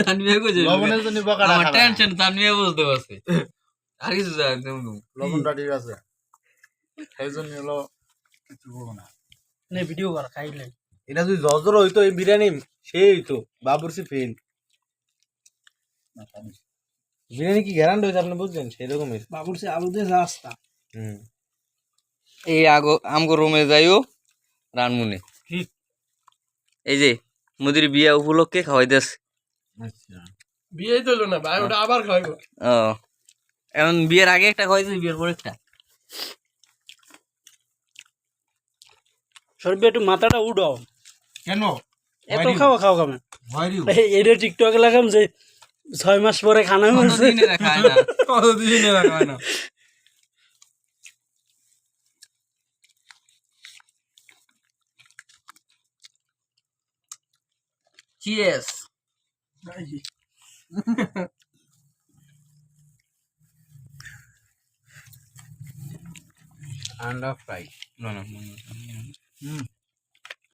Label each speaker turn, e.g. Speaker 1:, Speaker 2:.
Speaker 1: তানভীর কইছে
Speaker 2: লবণের জন্য বকাটা
Speaker 1: আমার
Speaker 2: খাবে না।
Speaker 1: টেনশন তানভীর বুঝতে পারছে আর কিছু জানি না
Speaker 2: লবণটা ঠিক আছে এই জন্য হলো কিছু বলবো না।
Speaker 3: নে ভিডিও কর খাইলে
Speaker 2: এটা যদি জজর হইতো এই বিরিয়ানি সেই হইতো বাবুরসি ফেল। বিরিয়ানি কি গ্যারান্টি হয়েছে আপনি বুঝছেন সেরকমের।
Speaker 3: বাবুরসি আলু দিয়ে রাস্তা
Speaker 1: এই আমগো রুমে যাইও রানমুনে এই যে মুদির বিয়া উপলক্ষে খাওয়াইতেছে
Speaker 2: আচ্ছা
Speaker 3: বিয়ে তো হলো না ভাই ওটা আবার খাইবো
Speaker 1: ও এখন বিয়ের আগে একটা খাওয়াইছে বিয়ের পরে একটা
Speaker 3: সরবি একটু মাথাটা উড়াও
Speaker 2: কেন
Speaker 3: এত খাওয়া খাওয়া খাবে
Speaker 2: ভয়রিও
Speaker 3: এটা টিকটকে লাগাম যে 6 মাস পরে খানা হয়েছে
Speaker 1: কতদিনে রাখায় না
Speaker 2: কতদিনে রাখায় না।
Speaker 1: চিয়ার্স
Speaker 2: আন্ডা ফ্রাই
Speaker 1: না